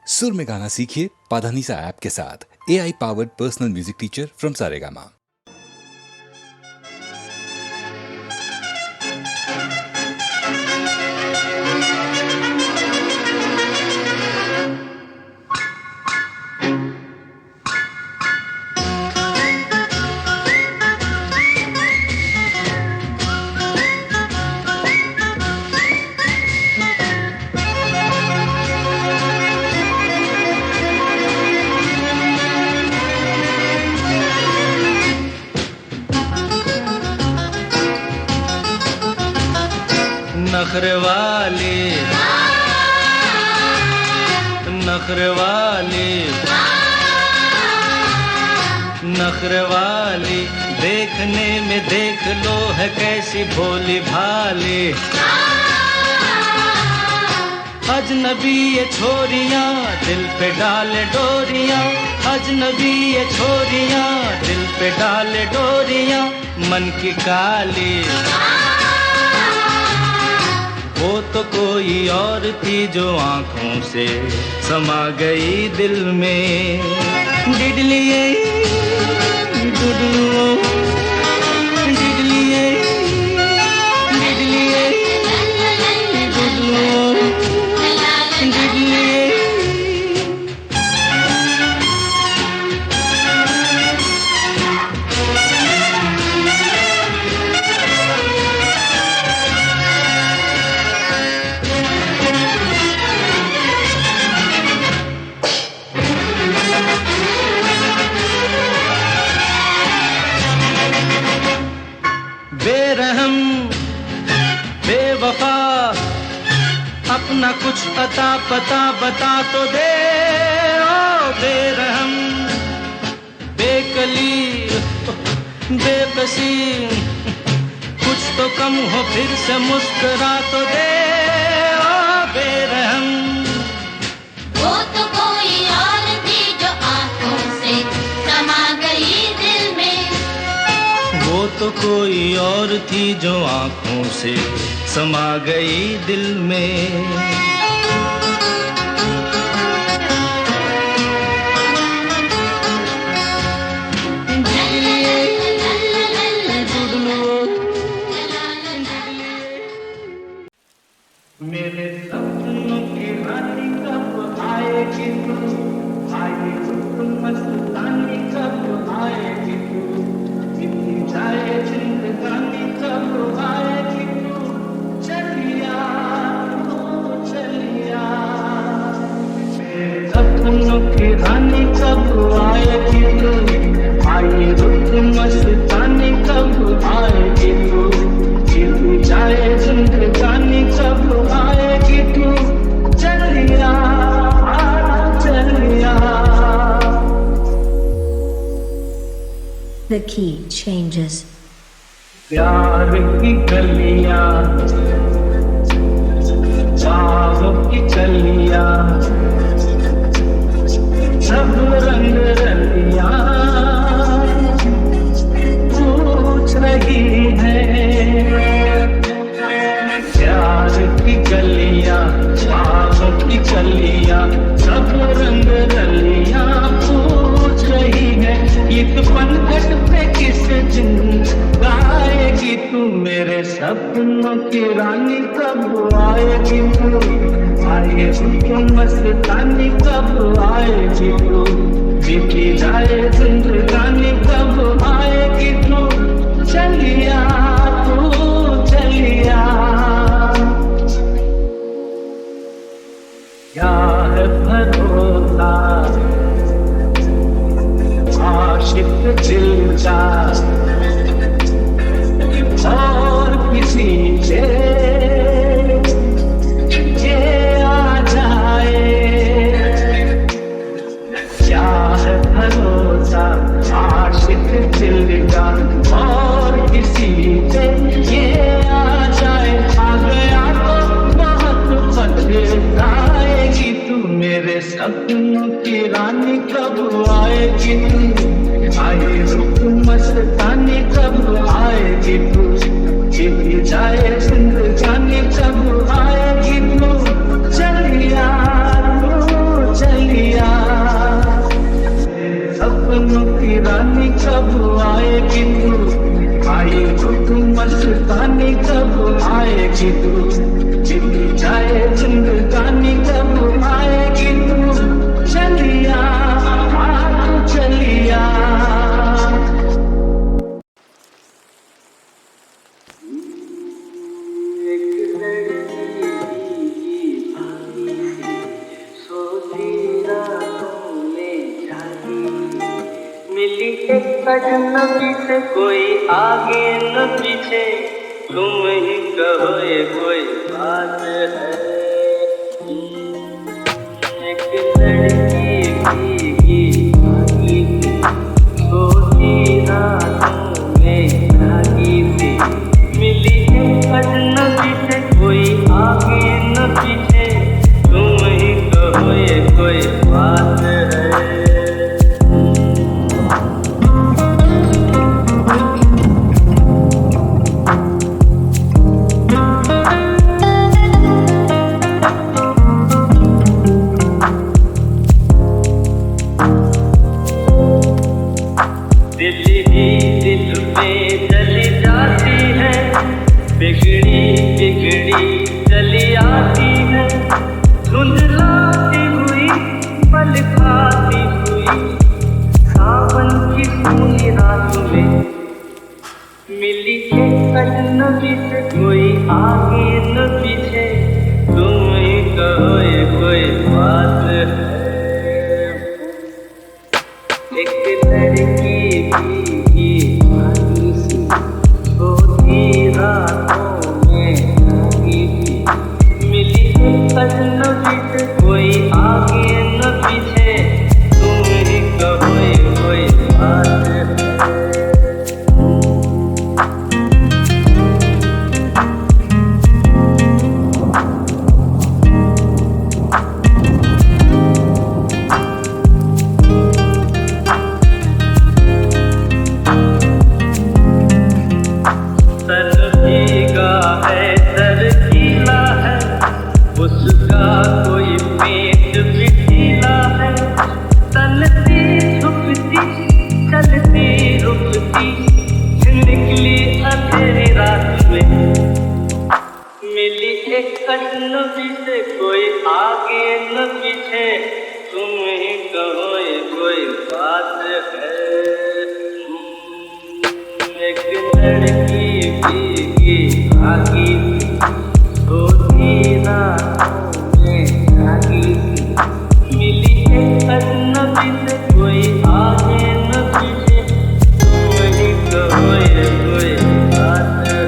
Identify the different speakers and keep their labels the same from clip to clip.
Speaker 1: सुर में गाना सीखिए पाधानीसा ऐप के साथ। AI powered personal music teacher from Saregama.
Speaker 2: नखरवाली नखरवाली नखरवाली, देखने में देख लो है कैसी भोली भाली। अजनबी ये छोरियां दिल पे डाले डोरियां, अजनबी ये छोरियां दिल पे डाले डोरियां, मन की काली। वो तो कोई और थी जो आंखों से समा गई दिल में। डिडलिए डुडलुओ डिडलिए डिडलिए डुडलुओ डिडलिए। बेरहम बेवफा अपना कुछ अता पता बता तो दे। ओ बेरहम बेकली बेबसी, कुछ तो कम हो फिर से मुस्कुरा तो दे। ओ बेरहम
Speaker 3: वो तो कोई और थी जो आंखों से समा गई दिल में।
Speaker 2: वो तो कोई और थी जो आंखों से समा गई दिल में। मेरे सपनों की रानी कब आएगी तू, आएगी तू मस्तानी कब आएगी तू, इतनी जाए जिंदगानी कब आएगी तू, चलिया ओ चलिया। मेरे सपनों की रानी कब आएगी तू, आएगी तू मस्तानी कब आएगी तू, इतनी जाए जिंदगानी कब आएगी तू, चलिया चलिया।
Speaker 4: The key changes.
Speaker 2: प्यार की गलियां चाहों की चलियां, सब रंग रलियां पूछ रही है। प्यार की गलियां चाहों की चलियां, सब रंग रलियां पूछ रही है। एक पनघट पे किस दिन गाएगी तू, मेरे सपनों की रानी कब आएगी तू, आएगी तू मस्तानी कब आएगी तू, बीती जाए जिंदगानी कब आएगी तू, चलिया तू चलिया। क्या है भरोसा आशिक दिल का और किसी से ये आ जाए। क्या है भरोसा आशिक दिल का और किसी से ये आ जाए। आ गया तो बहुत पछताएगी तू, मेरे सपनों की रानी कब आएगी तू, आएगी तू मस्तानी कब आएगी तू, जीती जाए जिंदगानी कब आएगी तू, चलिया तू चलिया। अजनबी से कोई आगे न पीछे, तुम ही कहो ये कोई बात है। एक लड़की भीगी भागी सी, सोती रातों में जागी सी, मिली है अजनबी से कोई आगे न पीछे, तुम ही कहो ये कोई बात है। दिल ही दिल में चली जाती है, बिगड़ी बिगड़ी चली आती है, धुंधलाती हुई पल खाती हुई, सावन की सूनी रात में मिली है अजनबी से कोई आगे न पीछे, तुम ही कहो ये कोई बात है। एक लड़की भीगी भागी सी, सोती रातों में जागी सी, मिली है अजनबी से कोई आगे न पीछे, तुम ही कहो ये कोई बात है। सर भीगा है सर गीला है, उसका कोई पेट भी ढीला है, चलती झुकती चलती रुकती, निकली अंधेरी रात में, मिली एक अजनबी से कोई आगे न पीछे, तुम ही कहो ये कोई बात है। एक लड़की भीगी भागी सी, सोती रातों में जागी सी, मिली है अजनबी से कोई आगे न पीछे, तुम ही कहो ये कोई बात है।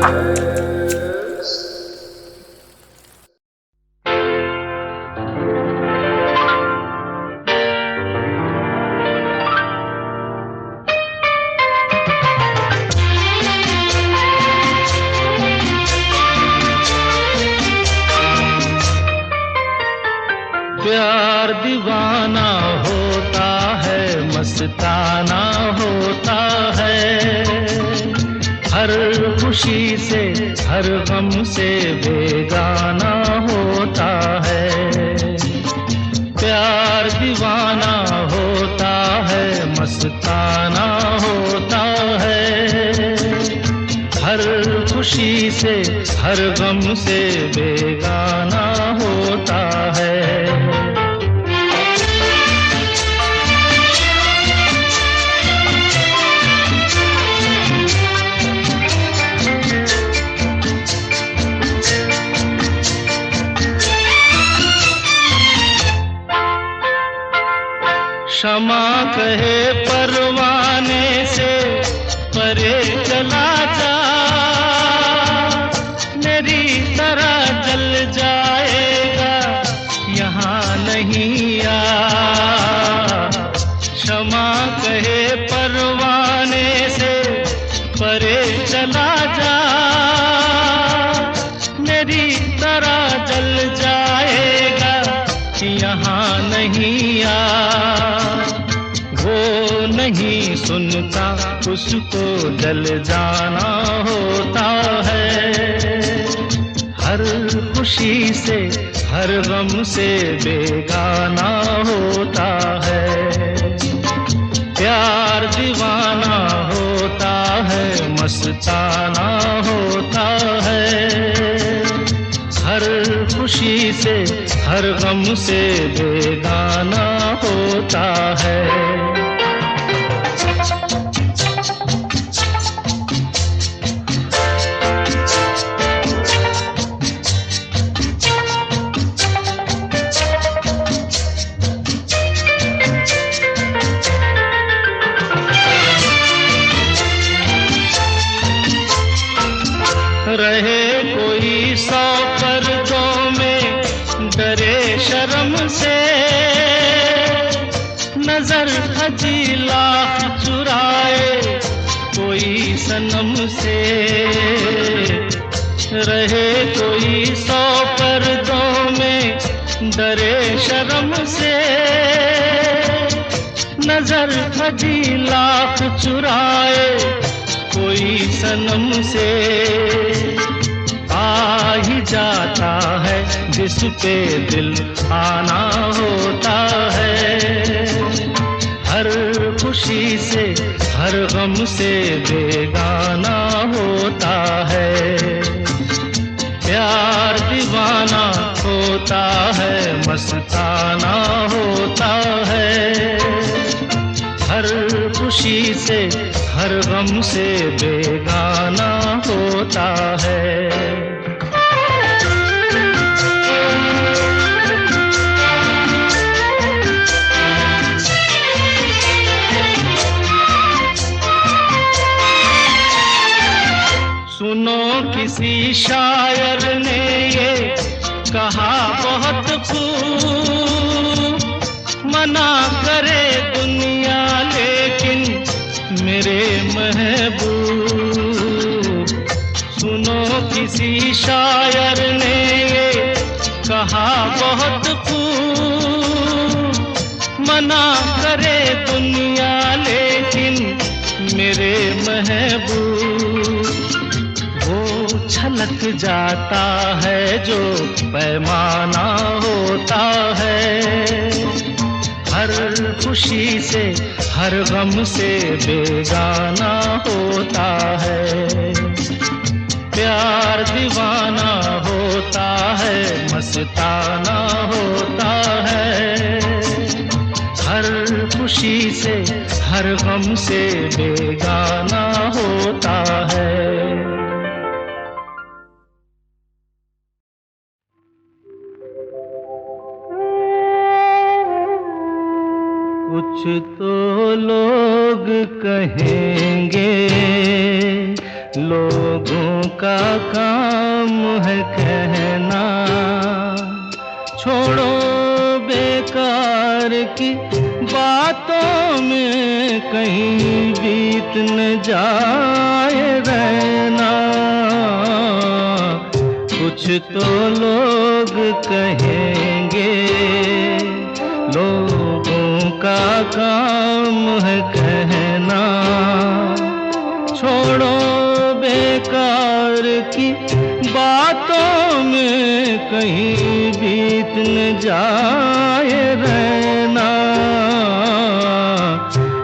Speaker 2: प्यार दीवाना होता है, मस्ताना होता है, हर खुशी से हर गम से बेगाना होता है। प्यार दीवाना होता है, मस्ताना होता है, हर खुशी से हर गम से बेगाना होता है। क्षमा कहे परवाने से परे चला जा, मेरी तरह जल जाएगा यहाँ नहीं आ। क्षमा कहे परवाने से परे चला जा, मेरी तरह जल जाएगा यहाँ नहीं आ। वो नहीं सुनता उसको जल जाना होता है, हर खुशी से हर गम से बेगाना होता है। प्यार दीवाना होता है, मस्ताना होता है, हर खुशी से हर गम से बेगाना होता है। नजर हजी लाख चुराए कोई सनम से, रहे कोई 100 पर्दों में डरे शर्म से। नजर हजी लाख चुराए कोई सनम से, आ ही जाता है जिस पे दिल आना होता है। हर खुशी से हर गम से बेगाना होता है। प्यार दीवाना होता है, मस्ताना होता है। हर खुशी से हर गम से बेगाना होता है। सुनो किसी शायर ने ये कहा बहुत खूब, मना करे दुनिया लेकिन मेरे महबूब। सुनो किसी शायर ने ये कहा बहुत खूब, मना करे दुनिया लेकिन मेरे महबूब। वो छलक जाता है जो पैमाना होता है। हर खुशी से हर गम से बेगाना होता है। प्यार दीवाना होता है, मस्ताना होता है। हर खुशी से हर गम से बेगाना होता है। कुछ तो लोग कहेंगे, लोगों का काम है कहना। छोड़ो बेकार की बातों में कहीं बीत न जाए रहना। कुछ तो लोग कहेंगे, लोगों का काम है कहना। छोड़ो बेकार की बातों में कहीं बीत न जाए रहना।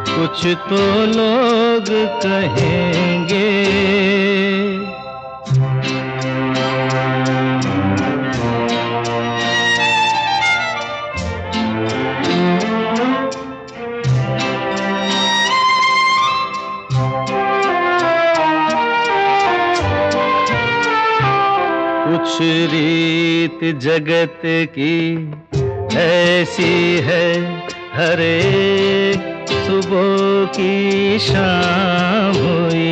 Speaker 2: कुछ तो लोग कहेंगे। कुछ रीत जगत की ऐसी है, हर एक सुबह की शाम हुई।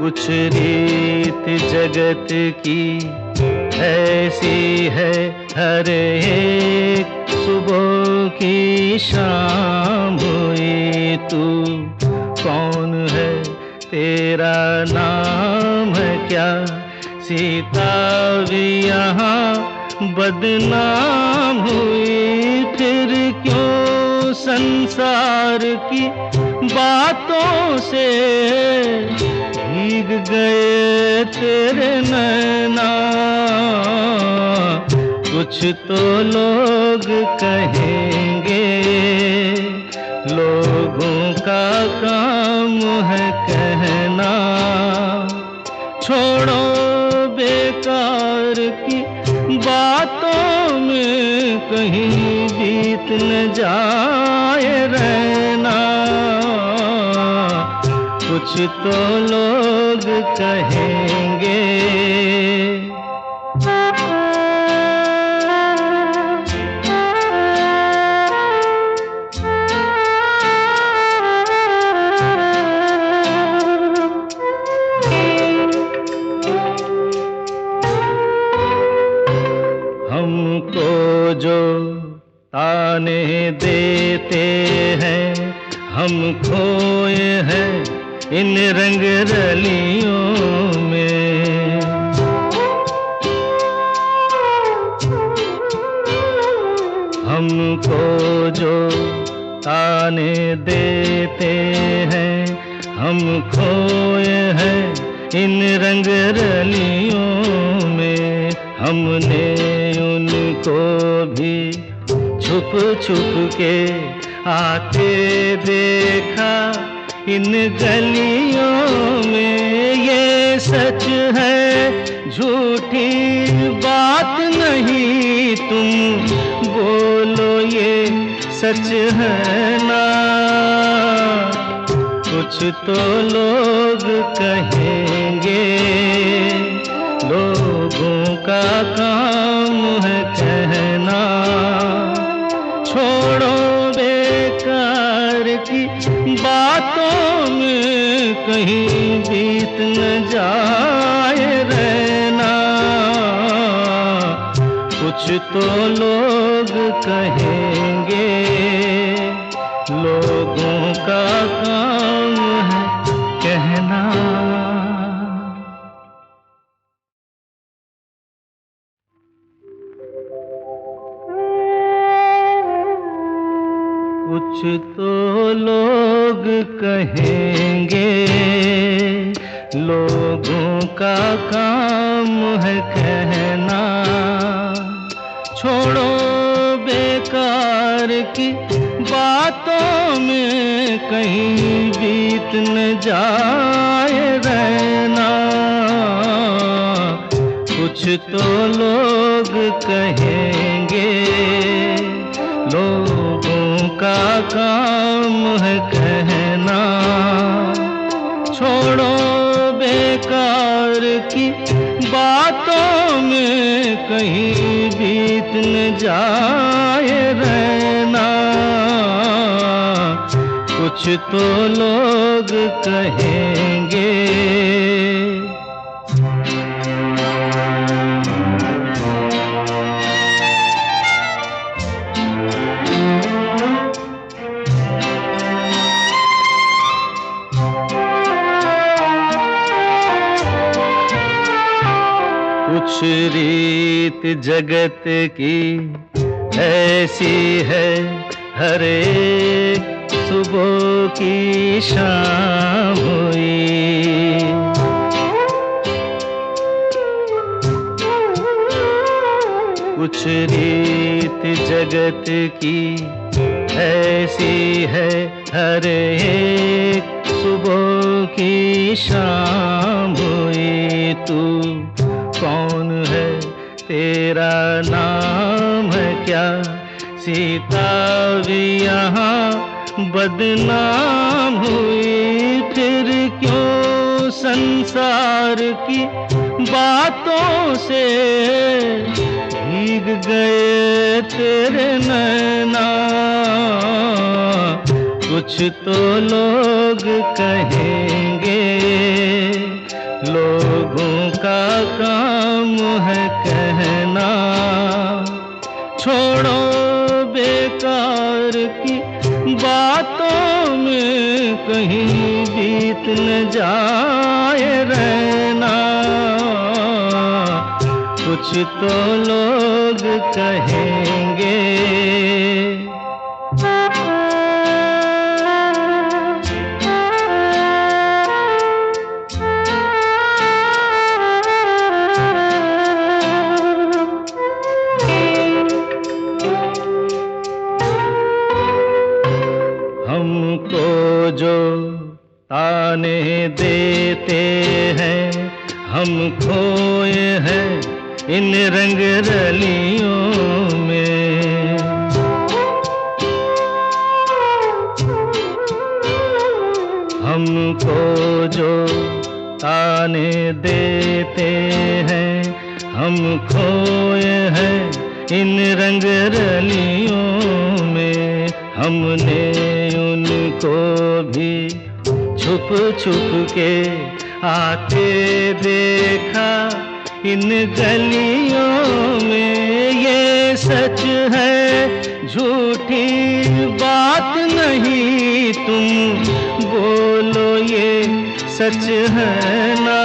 Speaker 2: कुछ रीत जगत की ऐसी है, हर एक सुबह की शाम हुई। तू कौन है, तेरा नाम है क्या? सीता भी यहाँ बदनाम हुई। फिर क्यों संसार की बातों से भीग गए तेरे नैना? कुछ तो लोग कहेंगे, लोगों का काम है कहना। छोड़ो बेकार की बातों में कहीं बीत न जाए रहना। कुछ तो लोग कहेंगे। हमको जो ताने देते हैं, हम खोए हैं इन रंग रलियों में। हमको जो ताने देते हैं, हम खोए हैं इन रंग रलियों में। हमने उनको भी छुप छुप के आते देखा इन गलियों में। ये सच है झूठी बात नहीं, तुम बोलो ये सच है ना। कुछ तो लोग कहेंगे, लोगों का काम है कहना। छोड़ो बेकार की बातों में कहीं बीत न जाए रहना। कुछ तो लोग कहेंगे, लोगों का काम है कहना। कुछ तो लोग कहेंगे, लोगों का काम है कहना। छोड़ो बेकार की बातों में कहीं बीत न जाए रहना। कुछ तो लोग कहेंगे, लोगों का काम है कहना। छोड़ो बेकार की बातों में कहीं बीत न जाए रहना। कुछ तो लोग कहेंगे। कुछ रीत जगत की ऐसी है, हर एक सुबह की शाम हुई। कुछ रीत जगत की ऐसी है, हर एक सुबह की शाम हुई। तू कौन है, तेरा नाम है क्या? सीता भी यहाँ बदनाम हुई। फिर क्यों संसार की बातों से भीग गए तेरे नैना। कुछ तो लोग कहेंगे, लोगों का काम है कहना। छोड़ो बेकार की बातों में कहीं बीत न जाए रहना। कुछ तो लोग कहेंगे। हमको जो ताने देते हैं, हम खोए हैं इन रंग रलियों में। हमको जो ताने देते हैं, हम खोए हैं इन रंग रलियों में। हमने उनको भी छुप छुप के आते देखा इन गलियों में। ये सच है, झूठी बात नहीं, तुम बोलो ये सच है ना।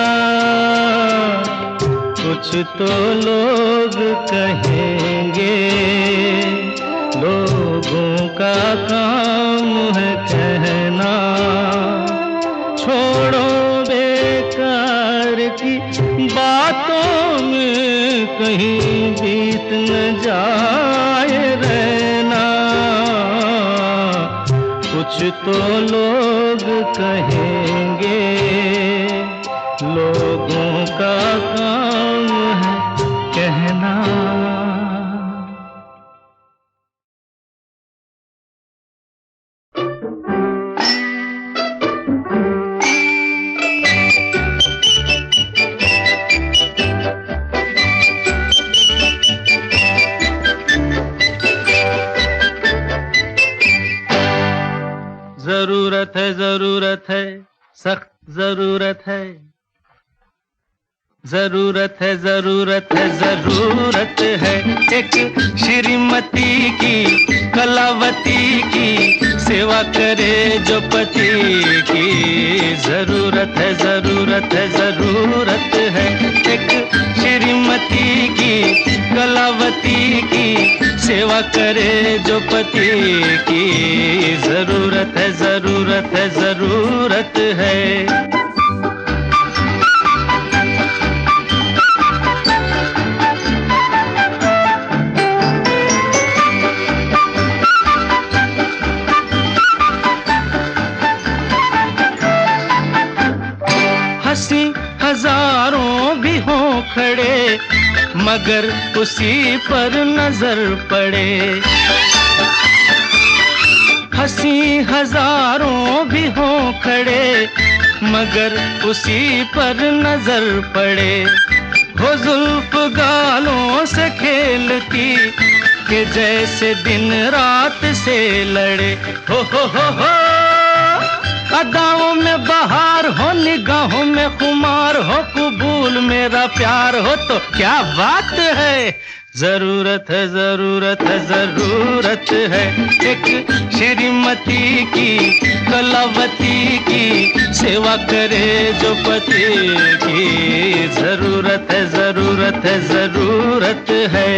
Speaker 2: कुछ तो लोग कहेंगे, लोगों का काम है कहना। छोड़ो बेकार की बातों में कहीं बीत न जाए रहना। कुछ तो लोग कहेंगे, लोगों का काम है कहना। जरूरत है, सख्त जरूरत है। जरूरत है, जरूरत है, जरूरत है एक श्रीमती की, कलावती की, सेवा करे जो पति की। जरूरत है, जरूरत है, जरूरत है एक श्रीमती की, कलावती की, सेवा करे जो पति की। जरूरत है, जरूरत है, जरूरत है। हजारों भी हों खड़े, मगर उसी पर नजर पड़े। हंसी हजारों भी हों खड़े, मगर उसी पर नजर पड़े। वो जुल्फ गालों से खेलती कि जैसे दिन रात से लड़े। हो अदाओं में बहार हो, निगाहों में खुमार हो, कबूल मेरा प्यार हो तो क्या बात है। जरूरत है, जरूरत है, जरूरत है एक श्रीमती की, कलावती की, सेवा करे जो पति की। जरूरत है, जरूरत है, जरूरत है।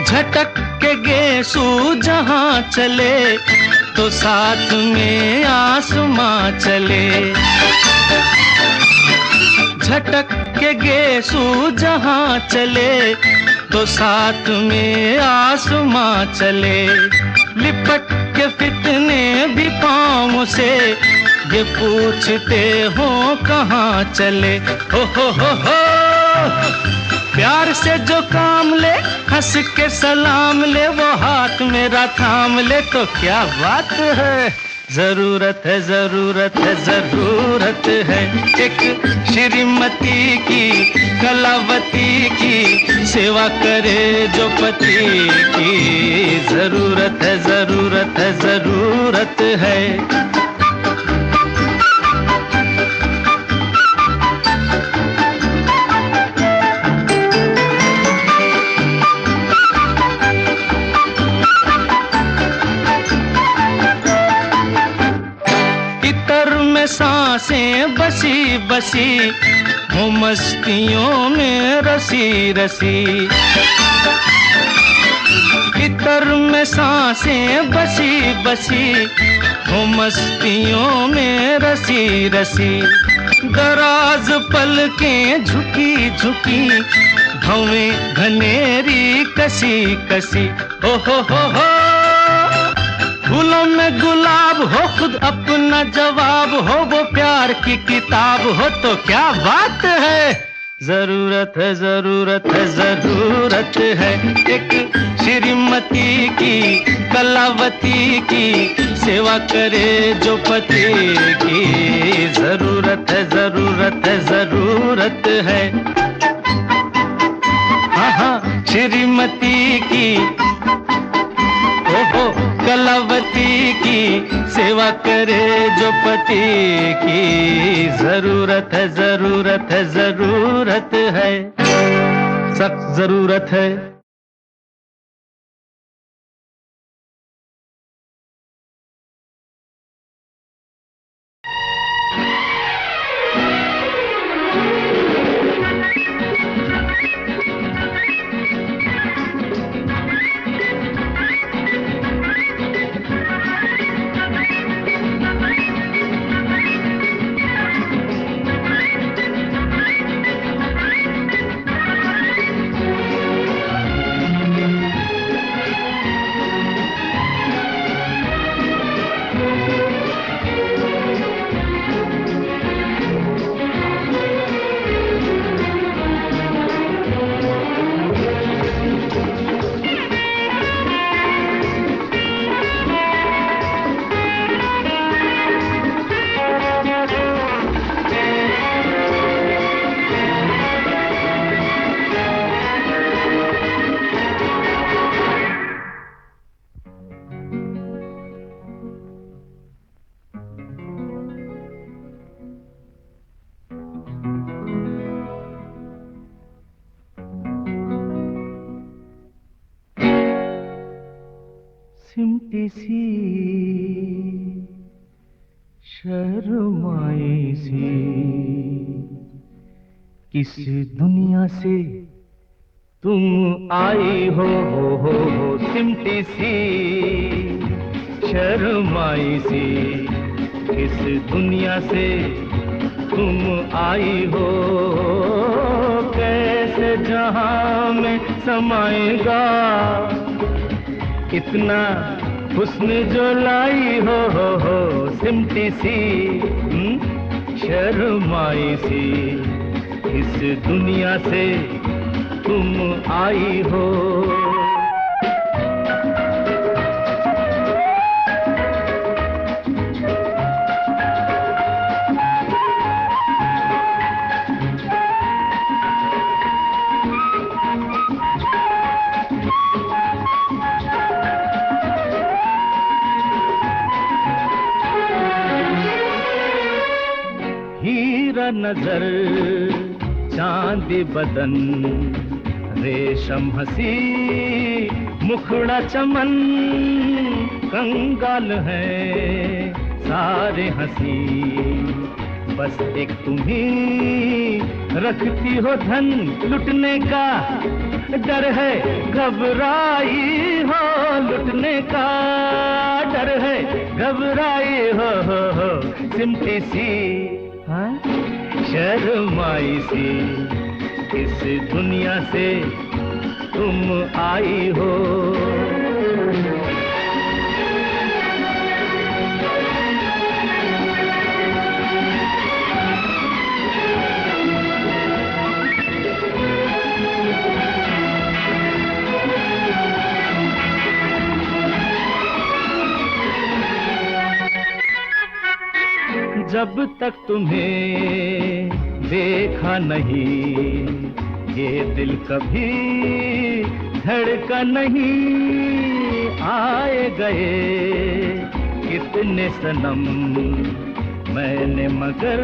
Speaker 2: झटक के गेसू जहाँ चले तो साथ में आसमां चले। झटक के गेसू जहाँ चले तो साथ में आसमां चले। लिपट के फितने भी पाँव से ये पूछते हो कहाँ चले। हो प्यार से जो काम ले, हंस के सलाम ले, वो हाथ मेरा थाम ले तो क्या बात है। जरूरत है, जरूरत है, जरूरत है एक श्रीमती की, कलावती की, सेवा करे जो पति की। जरूरत है, जरूरत है, जरूरत है। सांसें बसी बसी हो, मस्तियों में रसी रसी। इतर में सांसें बसी बसी हो, मस्तियों में रसी रसी। दराज पलकें झुकी झुकी, भवें घनेरी कसी कसी। हो फूलों में गुलाब हो, खुद अपना जवाब हो, वो प्यार की किताब हो तो क्या बात है। जरूरत है, जरूरत है, जरूरत है एक श्रीमती की, कलावती की, सेवा करे जो पति की। जरूरत है, जरूरत है, जरूरत है। हाँ श्रीमती की, ओहो कलावती की सेवा करे जो पति की। जरूरत है, जरूरत है, जरूरत है, सख्त जरूरत है। सिमटी सी शर्माई सी किस दुनिया से तुम आई हो सिमटी सी शर्माई सी किस दुनिया से तुम आई हो। कैसे जहां में समाएगा इतना हुस्न जो लाई हो सिमटी सी शर्माई सी इस दुनिया से तुम आई हो। हीरा नजर चांद बदन रेशम हंसी मुखड़ा चमन कंगाल है सारे हंसी बस एक तुम्ही रखती हो धन लुटने का डर है घबराई हो लुटने का डर है घबराई हो सिमटी सी शर्माई सी इस दुनिया से तुम आई हो। जब तक तुम्हें देखा नहीं ये दिल कभी धड़का नहीं। आए गए कितने सनम मैंने मगर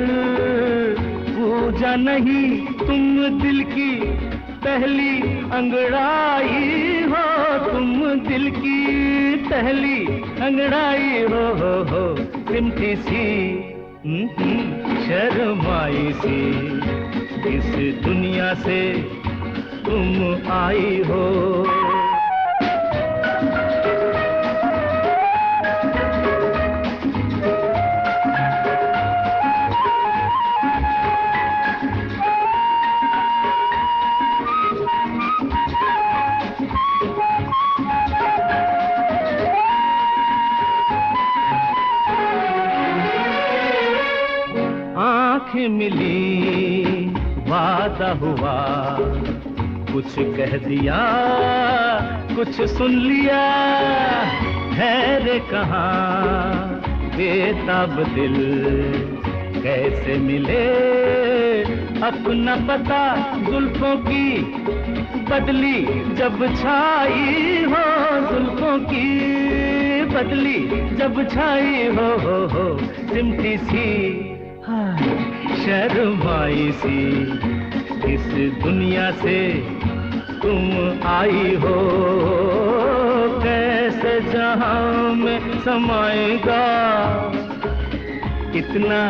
Speaker 2: पूजा नहीं। तुम दिल की पहली अंगड़ाई हो तुम दिल की पहली अंगड़ाई हो सिमटी सी शर्माई सी इस दुनिया से तुम आई हो। आंखें मिली वादा हुआ कुछ कह दिया कुछ सुन लिया है रे कहाँ बेताब दिल कैसे मिले अपना पता जुल्फों की बदली जब छाई हो जुल्फों की, बदली जब छाई हो सिमटी सी, हाय शर्माई सी, इस दुनिया से तुम आई हो, कैसे जहां में समाएगा इतना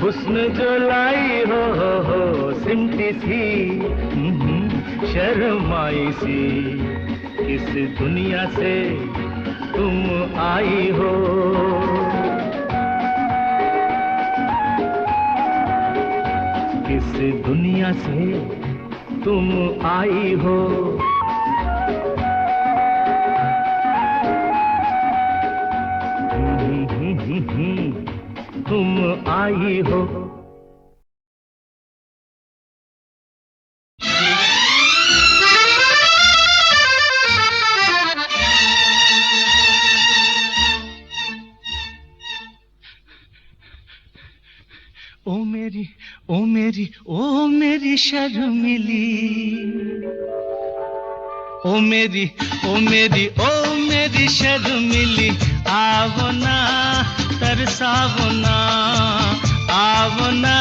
Speaker 2: हुस्न जो लाई हो सिमटी सी, शर्माई सी, इस दुनिया से तुम आई हो। इस दुनिया से तुम आई हो। तुम आई हो। ओ मेरी ओ मेरी ओ मेरी शर्मिली, ओ मेरी ओ मेरी ओ मेरी शर्मिली, आवो ना तरसावो ना, आवो ना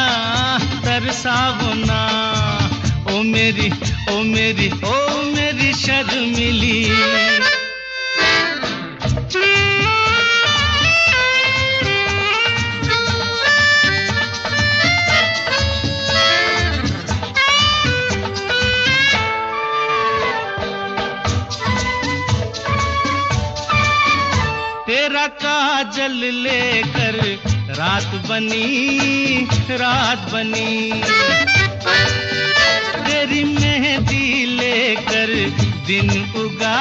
Speaker 2: तरसावो ना, ओ मेरी ओ मेरी ओ मेरी शर्मिली। तेरा काजल लेकर रात बनी, रात बनी, तेरी मेहंदी लेकर दिन उगा,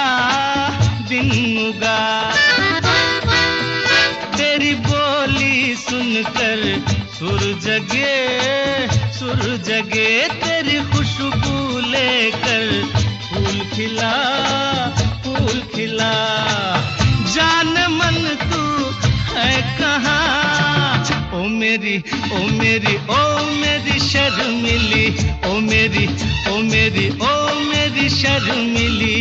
Speaker 2: दिन उगा, तेरी बोली सुनकर सुर जगे, सुर जगे, तेरी खुशबू लेकर फूल खिला, फूल खिला, जान मन तू है कहाँ, ओ मेरी ओ मेरी ओ मेरी शर्मिली, ओ मेरी ओ मेरी ओ मेरी शर्मिली।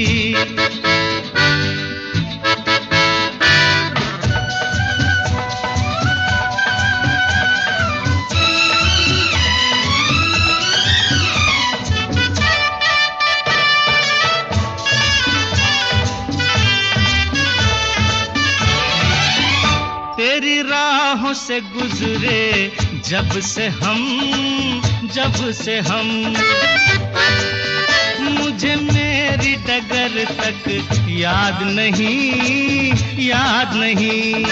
Speaker 2: तेरी राहों से गुजरे जब से हम, जब से हम, मुझे मेरी डगर तक याद नहीं, याद नहीं,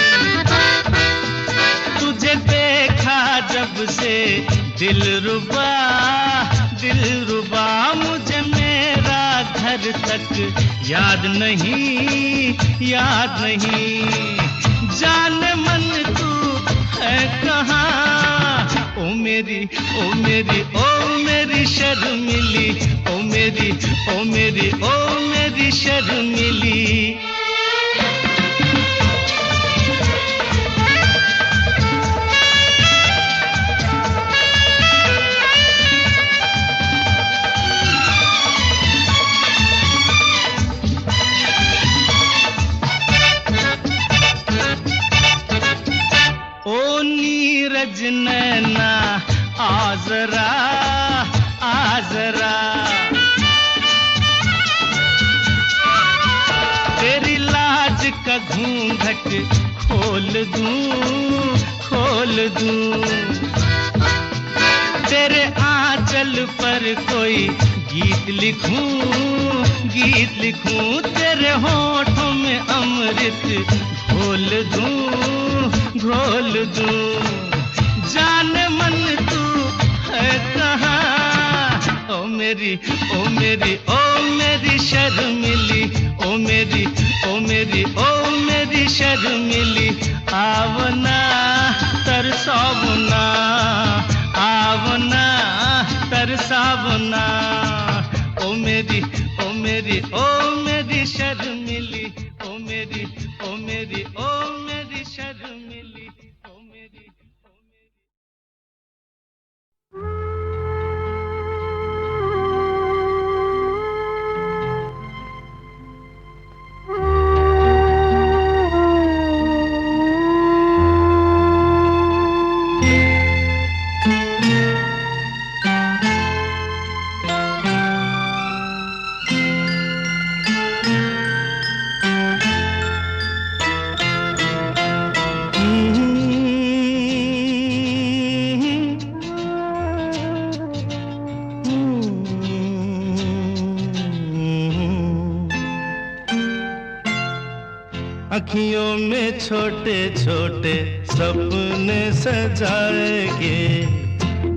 Speaker 2: तुझे देखा जब से दिल रुबा, दिल रुबा, मुझे मेरा घर तक याद नहीं, याद नहीं, जान मन तू है कहाँ, ओ मेरी ओ मेरी ओ मेरी शर्मिली, ओ मेरी ओ मेरी ओ मेरी शर्मिली। नीरज नैना आजरा, आजरा, तेरी लाज का घूंघट खोल दूं, खोल दूं, तेरे आंचल पर कोई गीत लिखूं, गीत लिखूं, तेरे होठों में अमृत घोल दूं, घोल दूं, जान मन तू है कहाँ, ओ मेरी ओ मेरी ओ मेरी शर्मिली, ओ मेरी ओ मेरी ओ मेरी शर्मिली, आवना तरसावना, आवना तरसावना, ओ मेरी ओ मेरी ओ मेरी शर्मिली, ओ मेरी ओ मेरी ओ मेरी शर्मिली, ओ मेरी ओ मेरी।
Speaker 4: अखियों में छोटे छोटे सपने सजाएंगे,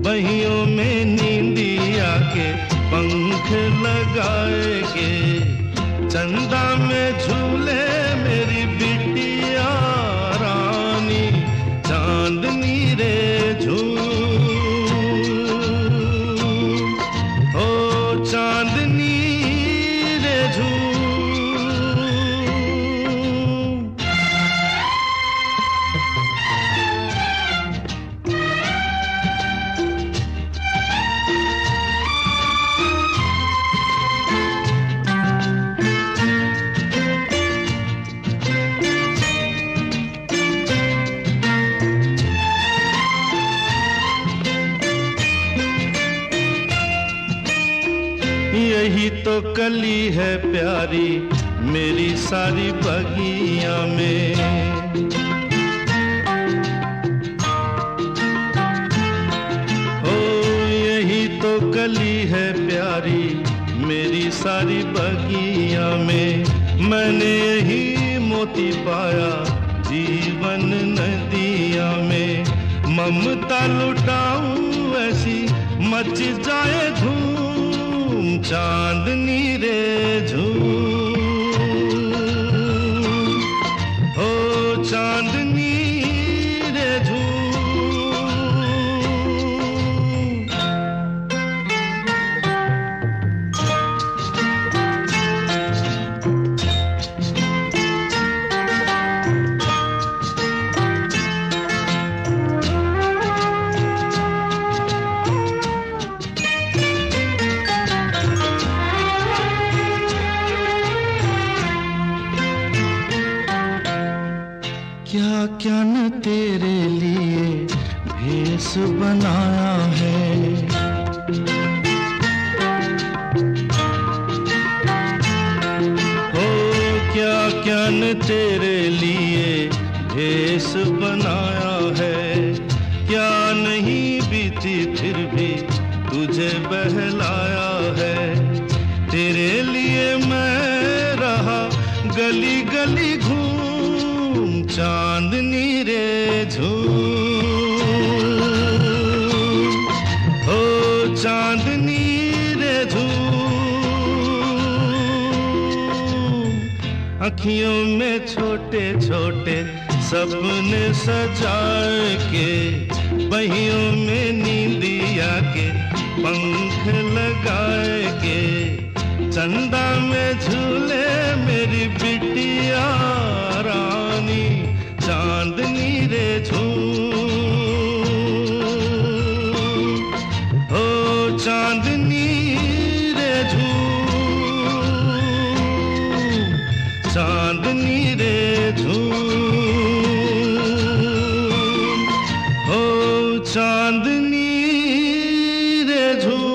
Speaker 4: बहियों में नींदिया के पंख लगाएंगे, चंदा में झूले मेरी बिटिया रानी, चांदनी रे झूम, ओ चांदनी रे झूम। यही तो कली है प्यारी मेरी सारी बगिया में, ओ यही तो कली है प्यारी मेरी सारी बगिया में, मैंने यही मोती पाया जीवन नदिया में, ममता लुटाऊं ऐसी मच जाए धूम, चांदनी रे झूम, हो चांदनी रे झूम। क्या क्या न तेरे लिए भेष बनाया है, हो क्या क्या न तेरे लिए भेष बनाया है, क्या नहीं बीती फिर भी तुझे बहलाया है, तेरे लिए मैं रहा गली गली घूम, चांदनी रे झूम, हो चांदनी रे झूम। अखियों में छोटे छोटे सपने सजा के, बहियों में नींदिया के पंख लगाए के, चंदा में झूले मेरी बिटिया रानी, चांदनी रे झूम, हो चांदनी रे झूम, चांदनी रे झूम, हो चांदनी रे झूम।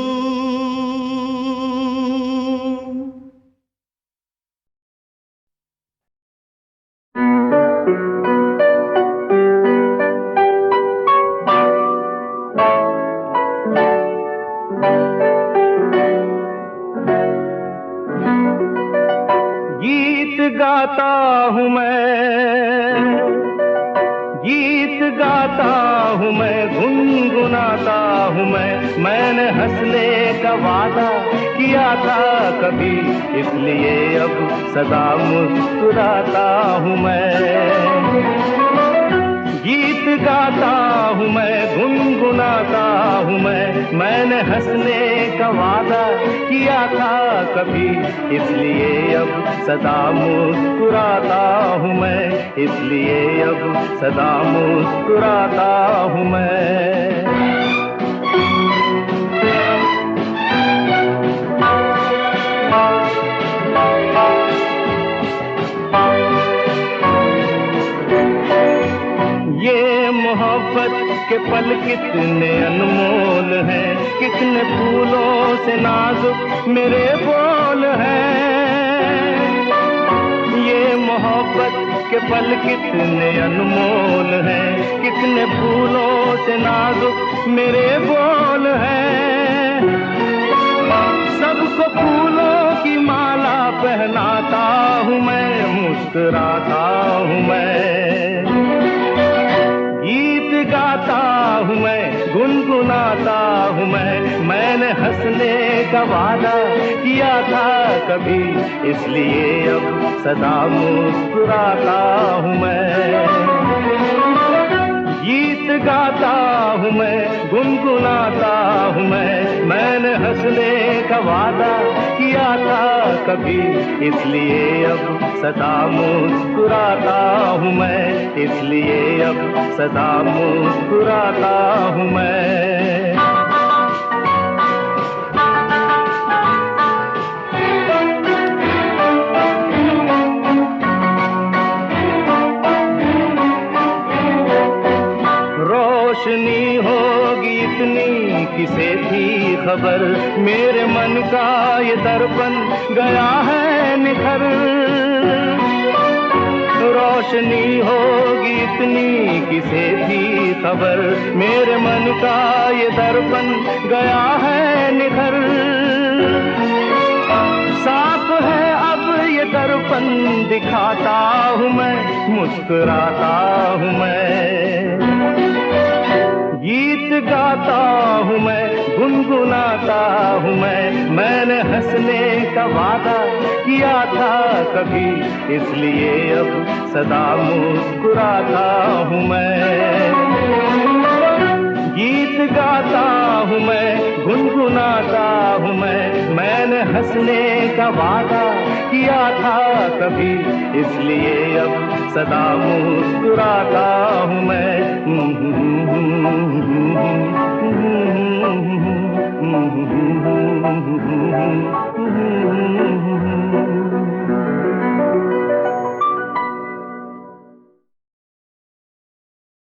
Speaker 4: गाता हूँ मैं, गीत गाता हूँ मैं, गुनगुनाता हूँ मैंने हंसने का वादा किया था कभी, इसलिए अब सदा मुस्कुराता हूँ मैं। गीत गाता हूँ मैं, गुनगुनाता हूँ मैंने हंसने का वादा किया था कभी, इसलिए अब सदा मुस्कुराता हूँ मैं, इसलिए अब सदा मुस्कुराता हूँ मैं। ये मोहब्बत के पल कितने अनमोल हैं, कितने फूलों से नाजुक मेरे बोल हैं। ये मोहब्बत के पल कितने अनमोल हैं, कितने फूलों से नाजुक मेरे बोल हैं। सबको फूलों की माला पहनाता हूँ मैं, मुस्कुराता मैंने हंसने का वादा किया था कभी, इसलिए अब सदा मुस्कुराता हूँ मैं। गीत गाता हूँ मैं, गुनगुनाता हूँ मैंने हंसने का वादा किया था कभी, इसलिए अब सदा मुस्कुराता हूँ मैं, इसलिए अब सदा मुस्कुराता हूँ मैं। रोशनी होगी इतनी किसे थी खबर, मेरे मन का ये दर्पण गया है निखर। रोशनी होगी इतनी किसे थी खबर, मेरे मन का ये दर्पण गया है निखर। साफ है अब ये दर्पण दिखाता हूँ मैं, मुस्कुराता हूँ मैं। गीत गाता हूँ मैं, गुनगुनाता हूँ मैंने हंसने का वादा किया था कभी, इसलिए अब सदा मुस्कुराता हूँ मैं। गीत गाता हूँ मैं, गुनगुनाता हूँ मैंने हंसने का वादा किया था कभी, इसलिए अब सदा मुस्कुराता हूँ मैं।